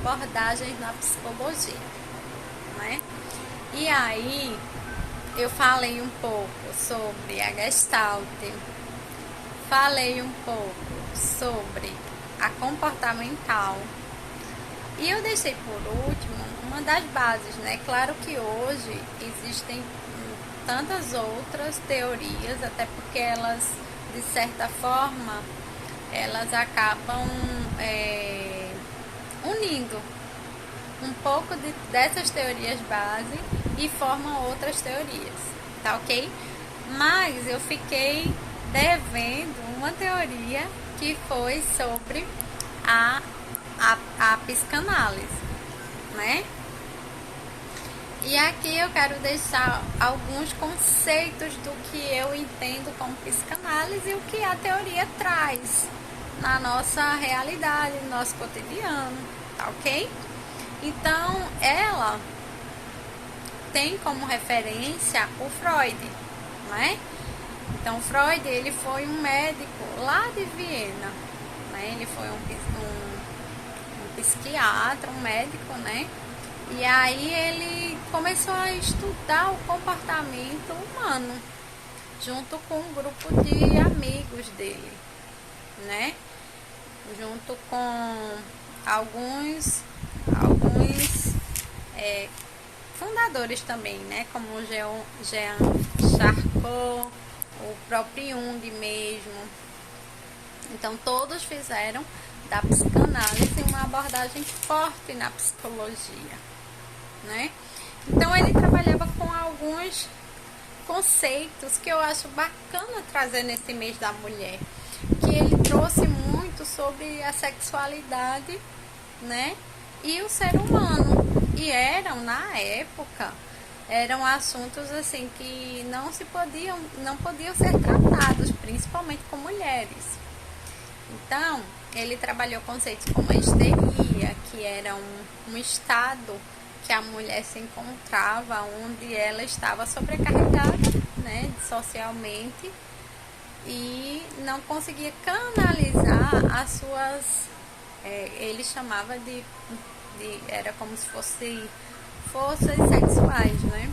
abordagens na psicologia, né? E aí eu falei um pouco sobre a Gestalt, falei um pouco sobre a comportamental e eu deixei por último uma das bases, né? Claro que hoje existem tantas outras teorias, até porque elas, de certa forma, elas acabam unindo um pouco dessas teorias base e formam outras teorias, tá ok? Mas eu fiquei devendo uma teoria que foi sobre a psicanálise, né? E aqui eu quero deixar alguns conceitos do que eu entendo como psicanálise e o que a teoria traz na nossa realidade, no nosso cotidiano, tá ok? Então, ela tem como referência o Freud, né? Então, Freud, ele foi um médico lá de Viena, né? Ele foi um psiquiatra, um médico, né? E aí ele começou a estudar o comportamento humano, junto com um grupo de amigos dele, né? Junto com alguns fundadores também, né? Como o Jean Charcot, o próprio Jung mesmo. Então todos fizeram da psicanálise uma abordagem forte na psicologia, né? Então ele trabalhava com alguns conceitos que eu acho bacana trazer nesse mês da mulher, que ele trouxe muito sobre a sexualidade, né? E o ser humano. E na época, eram assuntos assim que não podiam ser tratados, principalmente com mulheres. Então, ele trabalhou conceitos como a histeria, que era um estado que a mulher se encontrava, onde ela estava sobrecarregada, né, socialmente, e não conseguia canalizar as suas, ele chamava era como se fosse forças sexuais, né?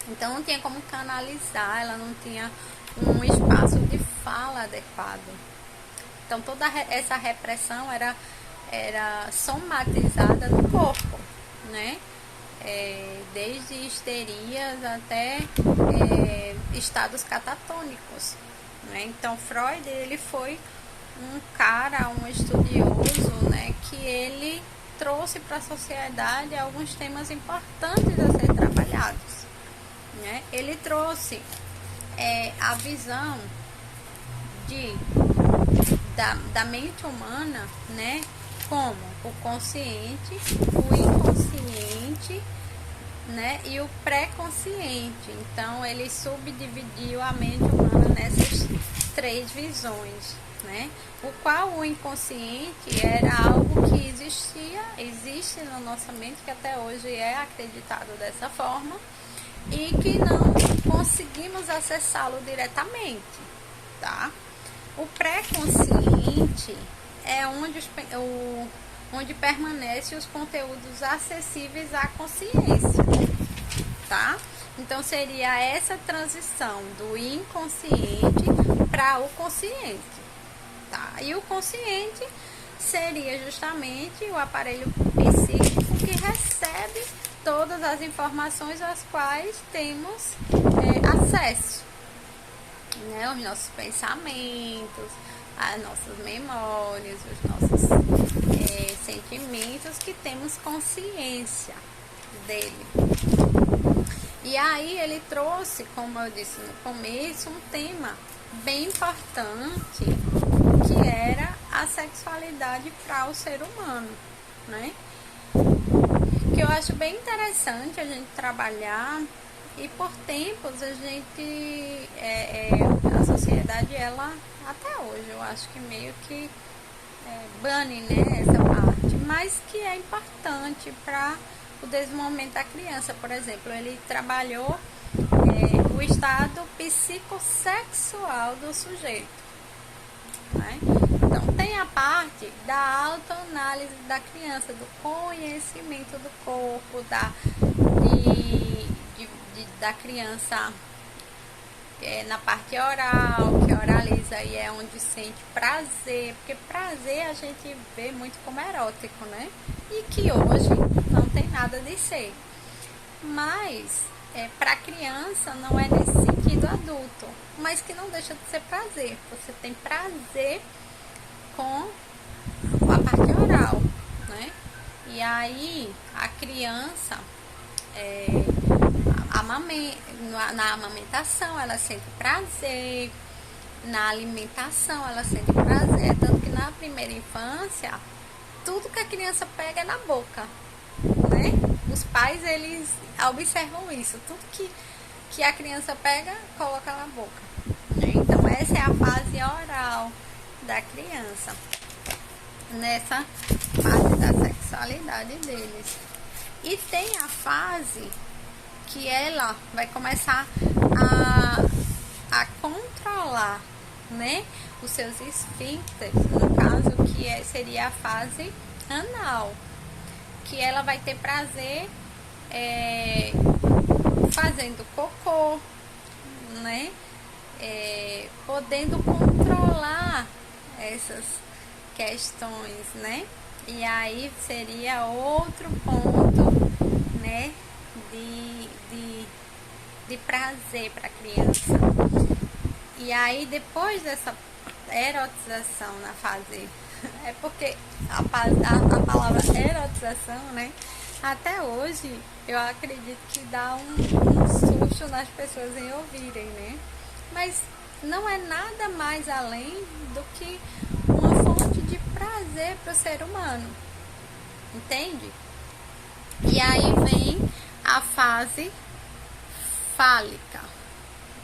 Então não tinha como canalizar, ela não tinha um espaço de fala adequado. Então toda essa repressão era somatizada no corpo, né? Desde histerias até estados catatônicos, né? Então Freud, ele foi um estudioso, né, que ele trouxe para a sociedade alguns temas importantes a ser trabalhados, né? Ele trouxe a visão da mente humana, né, como o consciente, o inconsciente, né, e o pré-consciente. Então ele subdividiu a mente humana nessas três visões, né? O qual o inconsciente era algo que existe na nossa mente, que até hoje é acreditado dessa forma e que não conseguimos acessá-lo diretamente, tá? O pré-consciente é onde permanecem os conteúdos acessíveis à consciência, tá? Então seria essa transição do inconsciente para o consciente, tá? E o consciente seria justamente o aparelho psíquico que recebe todas as informações às quais temos acesso, né? Os nossos pensamentos, as nossas memórias, os nossos sentimentos, que temos consciência dele. E aí ele trouxe, como eu disse no começo, um tema bem importante, que era a sexualidade para o ser humano, né? Que eu acho bem interessante a gente trabalhar, e por tempos a gente, a sociedade, ela, até hoje, eu acho que meio que bane, né, essa parte, mas que é importante para o desenvolvimento da criança. Por exemplo, ele trabalhou o estado psicossexual do sujeito, né? Então tem a parte da autoanálise da criança, do conhecimento do corpo, da criança na parte oral, que oraliza e é onde sente prazer, porque prazer a gente vê muito como erótico, né? E que hoje não tem nada de ser. Mas para criança não é nesse sentido adulto, mas que não deixa de ser prazer. Você tem prazer com a parte oral, né? E aí a criança na amamentação ela sente prazer, na alimentação ela sente prazer, tanto que na primeira infância tudo que a criança pega é na boca, né? Os pais eles observam isso, tudo que a criança pega coloca na boca, né? Então essa é a fase oral da criança, nessa fase da sexualidade deles. E tem a fase que ela vai começar a controlar, né, os seus esfíncteres, no caso que seria a fase anal, que ela vai ter prazer fazendo cocô, né, podendo controlar essas questões, né, e aí seria outro ponto, né, de prazer para a criança. E aí depois dessa erotização na fase, é porque a palavra erotização, né, até hoje eu acredito que dá um susto nas pessoas em ouvirem, né, mas não é nada mais além do que uma fonte de prazer para o ser humano, entende? E aí vem a fase fálica,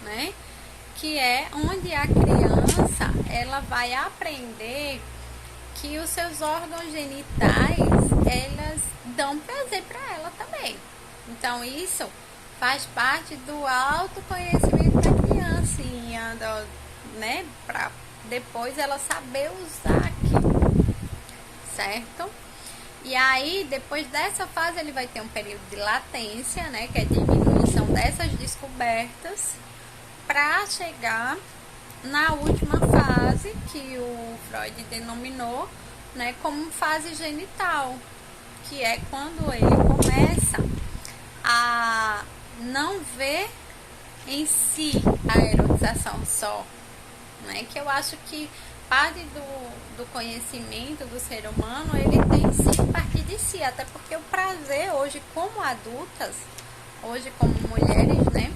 né? Que é onde a criança ela vai aprender que os seus órgãos genitais elas dão prazer para ela também. Então isso faz parte do autoconhecimento da criancinha, né? Para depois ela saber usar aquilo, certo? E aí, depois dessa fase, ele vai ter um período de latência, né, que é diminuição dessas descobertas, para chegar na última fase, que o Freud denominou, né, como fase genital, que é quando ele começa a não ver em si a erotização só, né, que eu acho que parte do conhecimento do ser humano, ele tem sim a partir de si, até porque o prazer hoje como adultas, hoje como mulheres, né,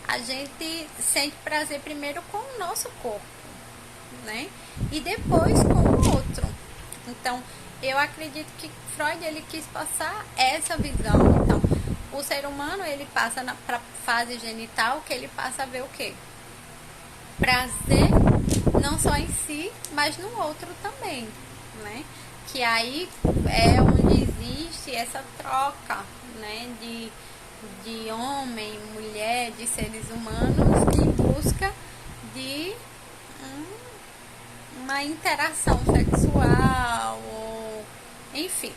a gente sente prazer primeiro com o nosso corpo, né, e depois com o outro. Então, eu acredito que Freud, ele quis passar essa visão. Então, o ser humano, ele passa para fase genital, que ele passa a ver o quê? Prazer não só em si, mas no outro também, né? Que aí é onde existe essa troca, né? De homem, mulher, de seres humanos em busca de uma interação sexual, ou, enfim,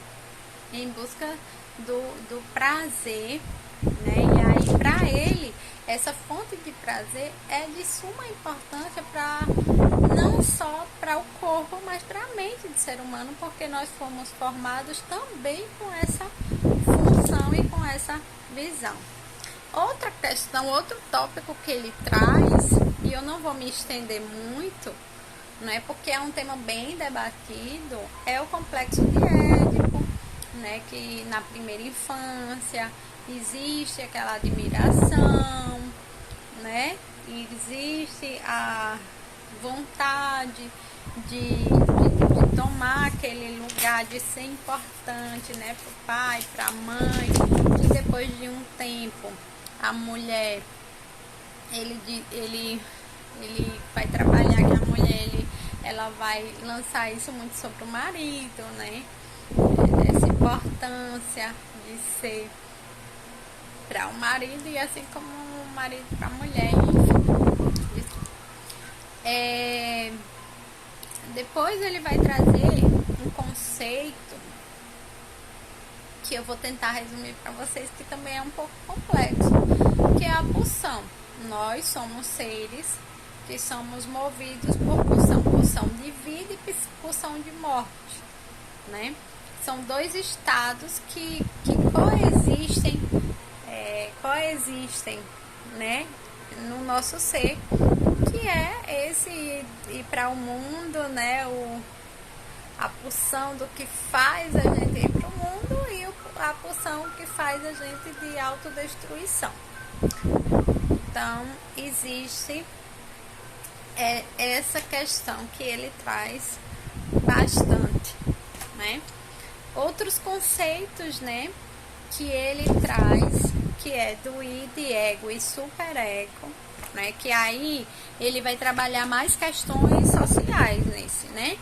em busca do prazer, né? E aí, para ele, essa fonte de prazer é de suma importância para não só para o corpo, mas para a mente do ser humano, porque nós fomos formados também com essa função e com essa visão. Outra questão, outro tópico que ele traz, e eu não vou me estender muito, né, porque é um tema bem debatido, é o complexo de Édipo, né, que na primeira infância existe aquela admiração, né, e existe a vontade de tomar aquele lugar, de ser importante, né, para o pai, para a mãe, e depois de um tempo a mulher, ele vai trabalhar, que a mulher, ela vai lançar isso muito sobre o marido, né, essa importância de ser para o marido e assim como o marido para a mulher, enfim. Depois ele vai trazer um conceito que eu vou tentar resumir para vocês, que também é um pouco complexo, que é a pulsão. Nós somos seres que somos movidos por pulsão de vida e pulsão de morte, né? São dois estados que coexistem, né, no nosso ser, que é esse ir para o mundo, né, a pulsão do que faz a gente ir para o mundo e a pulsão que faz a gente de autodestruição. Então, existe essa questão que ele traz bastante, né? Outros conceitos, né, que ele traz, que é do id, ego e superego, né, que aí ele vai trabalhar mais questões sociais nesse, né,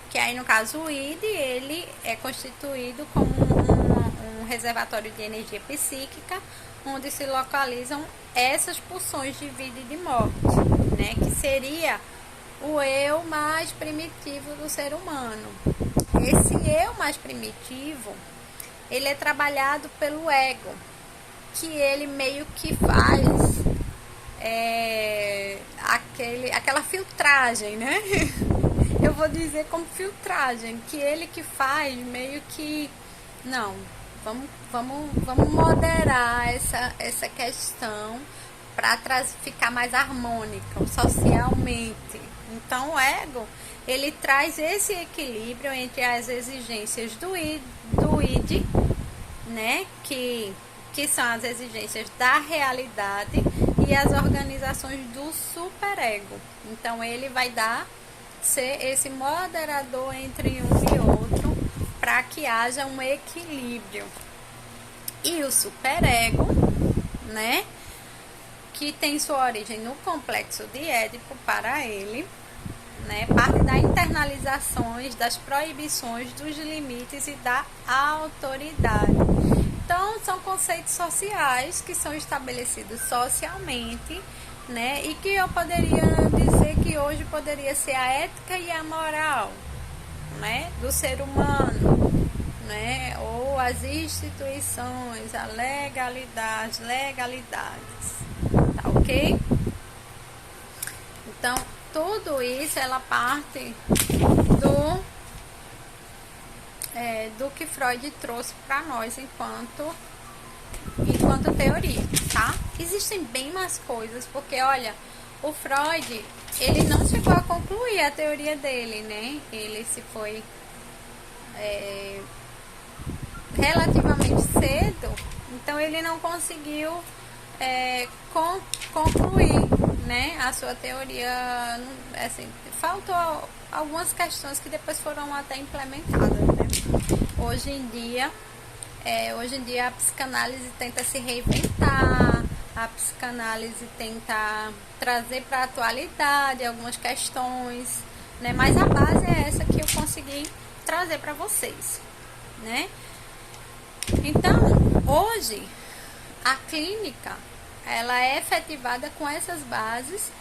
que aí no caso o id, ele é constituído como um reservatório de energia psíquica, onde se localizam essas pulsões de vida e de morte, né, que seria o eu mais primitivo do ser humano. Esse eu mais primitivo, ele é trabalhado pelo ego, que ele meio que faz aquela filtragem, né? Eu vou dizer como filtragem, que ele que faz meio que, não, vamos moderar essa questão para ficar mais harmônica socialmente. Então o ego, ele traz esse equilíbrio entre as exigências do id, né, que são as exigências da realidade, e as organizações do superego. Então ele vai ser esse moderador entre um e outro para que haja um equilíbrio. E o superego, né, que tem sua origem no complexo de Édipo para ele, né, parte das internalizações, das proibições, dos limites e da autoridade. Então, são conceitos sociais que são estabelecidos socialmente, né, e que eu poderia dizer que hoje poderia ser a ética e a moral, né, do ser humano, né, ou as instituições, a legalidades, tá ok? Então, tudo isso, ela parte do que Freud trouxe para nós enquanto teoria, tá? Existem bem mais coisas, porque olha, o Freud, ele não chegou a concluir a teoria dele, né? Ele se foi relativamente cedo, então ele não conseguiu concluir, né, a sua teoria, assim, faltou algumas questões que depois foram até implementadas, né? Hoje em dia a psicanálise tenta se reinventar, a psicanálise tenta trazer para a atualidade algumas questões, né? Mas a base é essa que eu consegui trazer para vocês, né? Então, hoje, a clínica, ela é efetivada com essas bases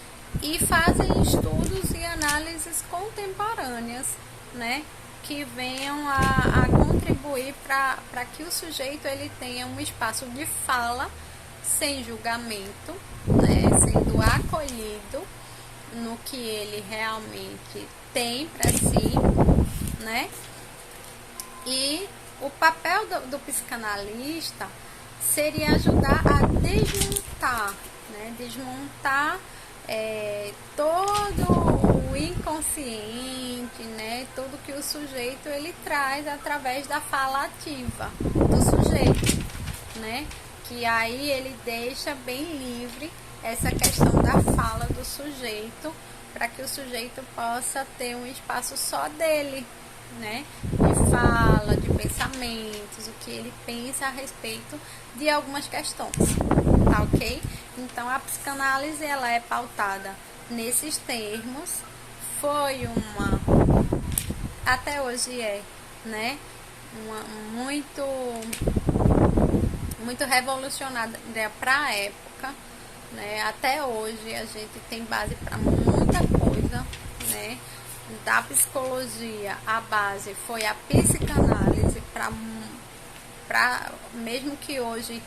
e fazem estudos e análises contemporâneas, né, que venham a contribuir para que o sujeito ele tenha um espaço de fala sem julgamento, né, sendo acolhido no que ele realmente tem para si, né? E o papel do psicanalista seria ajudar a desmontar, né? Desmontar todo o inconsciente, né? Tudo que o sujeito ele traz através da fala ativa do sujeito, né? Que aí ele deixa bem livre essa questão da fala do sujeito, para que o sujeito possa ter um espaço só dele, né, de fala, de pensamentos, o que ele pensa a respeito de algumas questões, tá ok? Então a psicanálise ela é pautada nesses termos, foi até hoje né, muito revolucionária para a época, né? Até hoje a gente tem base para muita coisa, né? da psicologia, a base foi a psicanálise, mesmo que hoje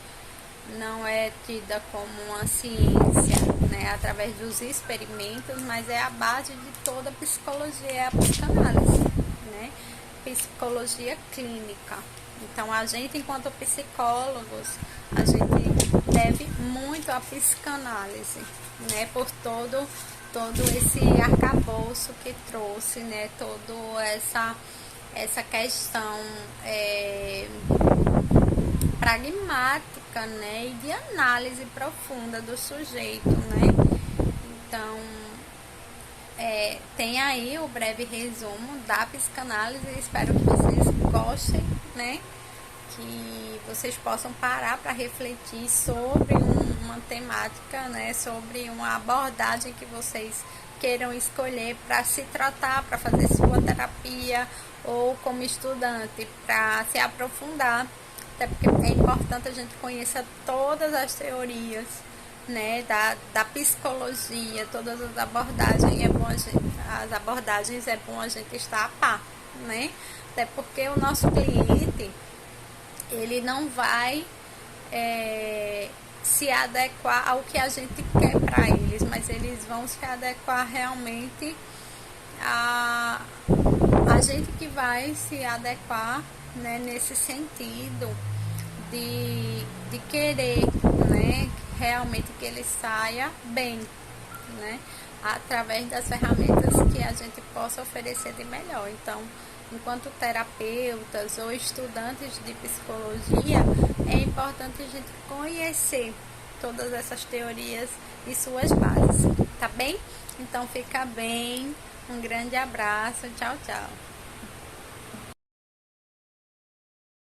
não é tida como uma ciência, né, através dos experimentos, mas é a base de toda a psicologia, é a psicanálise, né, psicologia clínica. Então, a gente, enquanto psicólogos, a gente deve muito à psicanálise, né, por todo esse arcabouço que trouxe, né, toda essa questão pragmática, né, e de análise profunda do sujeito, né. Então, tem aí o breve resumo da psicanálise. Espero que vocês gostem, né, que vocês possam parar para refletir sobre uma temática, né, sobre uma abordagem que vocês queiram escolher para se tratar, para fazer sua terapia, ou como estudante, para se aprofundar, até porque é importante a gente conhecer todas as teorias, né, da psicologia, todas as abordagens, é bom a gente estar a par, né, até porque o nosso cliente, ele não vai se adequar ao que a gente quer para eles, mas eles vão se adequar realmente a gente que vai se adequar, né, nesse sentido de querer, né, realmente que ele saia bem, né, através das ferramentas que a gente possa oferecer de melhor. Então, enquanto terapeutas ou estudantes de psicologia, é importante a gente conhecer todas essas teorias e suas bases, tá bem? Então, fica bem, um grande abraço, tchau, tchau.